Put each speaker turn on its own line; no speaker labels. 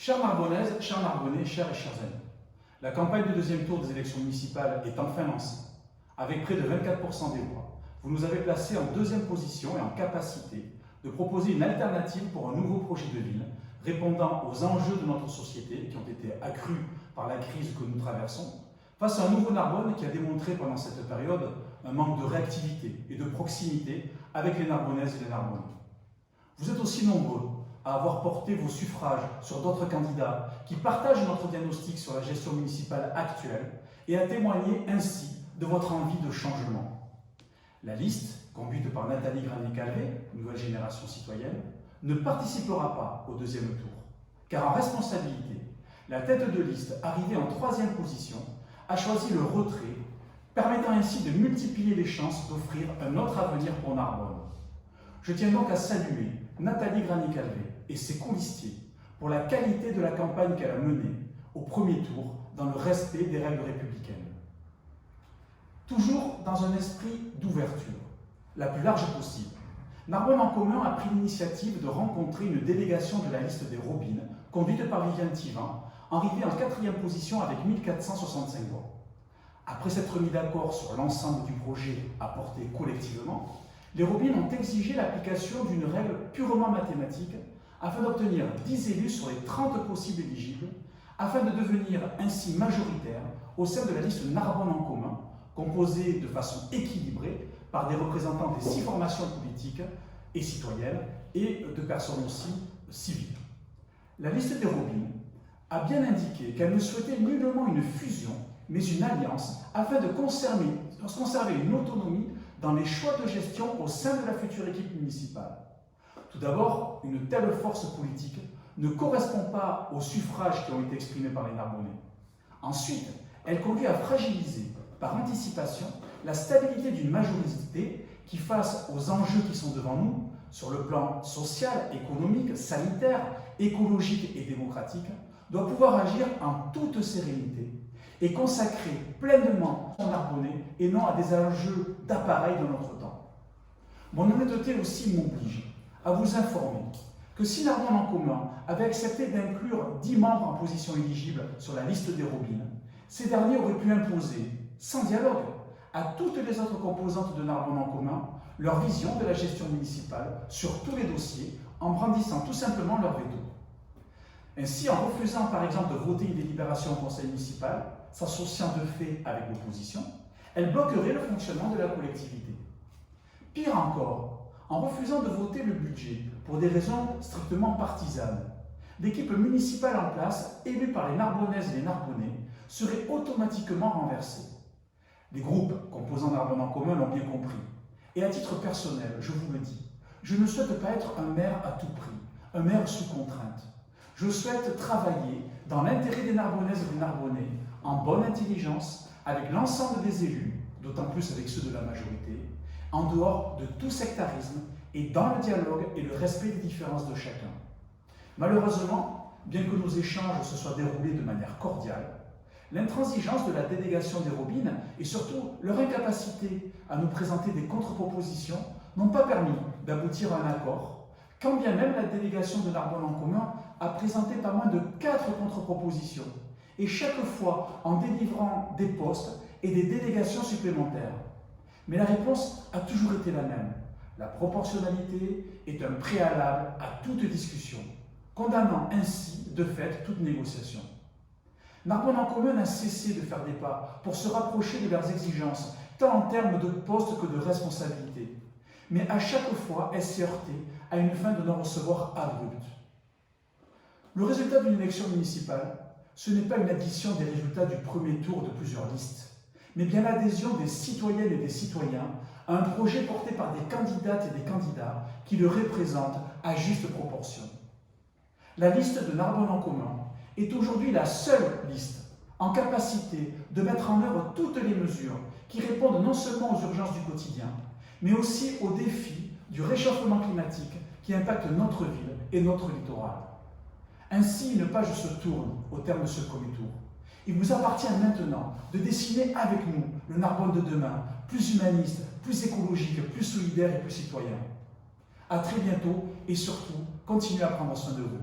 Chères Narbonnaises, chers Narbonnais, chers et chers amis, la campagne de deuxième tour des élections municipales est enfin lancée. Avec près de 24% des voix, vous nous avez placés en deuxième position et en capacité de proposer une alternative pour un nouveau projet de ville répondant aux enjeux de notre société qui ont été accrus par la crise que nous traversons, face à un nouveau Narbonne qui a démontré pendant cette période un manque de réactivité et de proximité avec les Narbonnaises et les Narbonnais. Vous êtes aussi nombreux à avoir porté vos suffrages sur d'autres candidats qui partagent notre diagnostic sur la gestion municipale actuelle et à témoigner ainsi de votre envie de changement. La liste, conduite par Nathalie Granier-Calvé, Nouvelle Génération Citoyenne, ne participera pas au deuxième tour, car en responsabilité, la tête de liste, arrivée en troisième position, a choisi le retrait, permettant ainsi de multiplier les chances d'offrir un autre avenir pour Narbonne. Je tiens donc à saluer Nathalie Granier-Calvé et ses colistiers pour la qualité de la campagne qu'elle a menée au premier tour dans le respect des règles républicaines. Toujours dans un esprit d'ouverture, la plus large possible, Narbonne en commun a pris l'initiative de rencontrer une délégation de la liste des Robines, conduite par Viviane Thivan, arrivée en quatrième position avec 1465 voix. Après s'être mis d'accord sur l'ensemble du projet apporté collectivement, les Robines ont exigé l'application d'une règle purement mathématique afin d'obtenir 10 élus sur les 30 possibles éligibles, afin de devenir ainsi majoritaire au sein de la liste Narbonne en commun, composée de façon équilibrée par des représentants des 6 formations politiques et citoyennes et de personnes aussi civiles. La liste des Robines a bien indiqué qu'elle ne souhaitait nullement une fusion, mais une alliance afin de conserver une autonomie dans les choix de gestion au sein de la future équipe municipale. Tout d'abord, une telle force politique ne correspond pas aux suffrages qui ont été exprimés par les Narbonnais. Ensuite, elle conduit à fragiliser, par anticipation, la stabilité d'une majorité qui, face aux enjeux qui sont devant nous, sur le plan social, économique, sanitaire, écologique et démocratique, doit pouvoir agir en toute sérénité et consacrer pleinement son Narbonnais et non à des enjeux d'appareil de notre temps. Mon honnêteté aussi m'oblige à vous informer que si Narbonne en commun avait accepté d'inclure 10 membres en position éligible sur la liste des Robines, ces derniers auraient pu imposer, sans dialogue, à toutes les autres composantes de Narbonne en commun leur vision de la gestion municipale sur tous les dossiers en brandissant tout simplement leur veto. Ainsi, en refusant par exemple de voter une délibération au conseil municipal, s'associant de fait avec l'opposition, elle bloquerait le fonctionnement de la collectivité. Pire encore, en refusant de voter le budget pour des raisons strictement partisanes, l'équipe municipale en place, élue par les Narbonnaises et les Narbonnais, serait automatiquement renversée. Les groupes composant Narbonne en commun l'ont bien compris. Et à titre personnel, je vous le dis, je ne souhaite pas être un maire à tout prix, un maire sous contrainte. Je souhaite travailler dans l'intérêt des Narbonnaises et des Narbonnais, en bonne intelligence, avec l'ensemble des élus, d'autant plus avec ceux de la majorité, en dehors de tout sectarisme et dans le dialogue et le respect des différences de chacun. Malheureusement, bien que nos échanges se soient déroulés de manière cordiale, l'intransigeance de la délégation des Robines et surtout leur incapacité à nous présenter des contre-propositions n'ont pas permis d'aboutir à un accord, quand bien même la délégation de Narbonne en commun a présenté pas moins de 4 contre-propositions, et chaque fois en délivrant des postes et des délégations supplémentaires. Mais la réponse a toujours été la même. La proportionnalité est un préalable à toute discussion, condamnant ainsi de fait toute négociation. Narbonne en commun n'a cessé de faire des pas pour se rapprocher de leurs exigences, tant en termes de postes que de responsabilités. Mais à chaque fois, elle s'est heurtée à une fin de non-recevoir abrupte. Le résultat d'une élection municipale, ce n'est pas une addition des résultats du premier tour de plusieurs listes, mais bien l'adhésion des citoyennes et des citoyens à un projet porté par des candidates et des candidats qui le représentent à juste proportion. La liste de Narbonne en commun est aujourd'hui la seule liste en capacité de mettre en œuvre toutes les mesures qui répondent non seulement aux urgences du quotidien, mais aussi aux défis du réchauffement climatique qui impacte notre ville et notre littoral. Ainsi, une page se tourne au terme de ce premier tour. Il vous appartient maintenant de dessiner avec nous le Narbonne de demain, plus humaniste, plus écologique, plus solidaire et plus citoyen. À très bientôt et surtout, continuez à prendre soin de vous.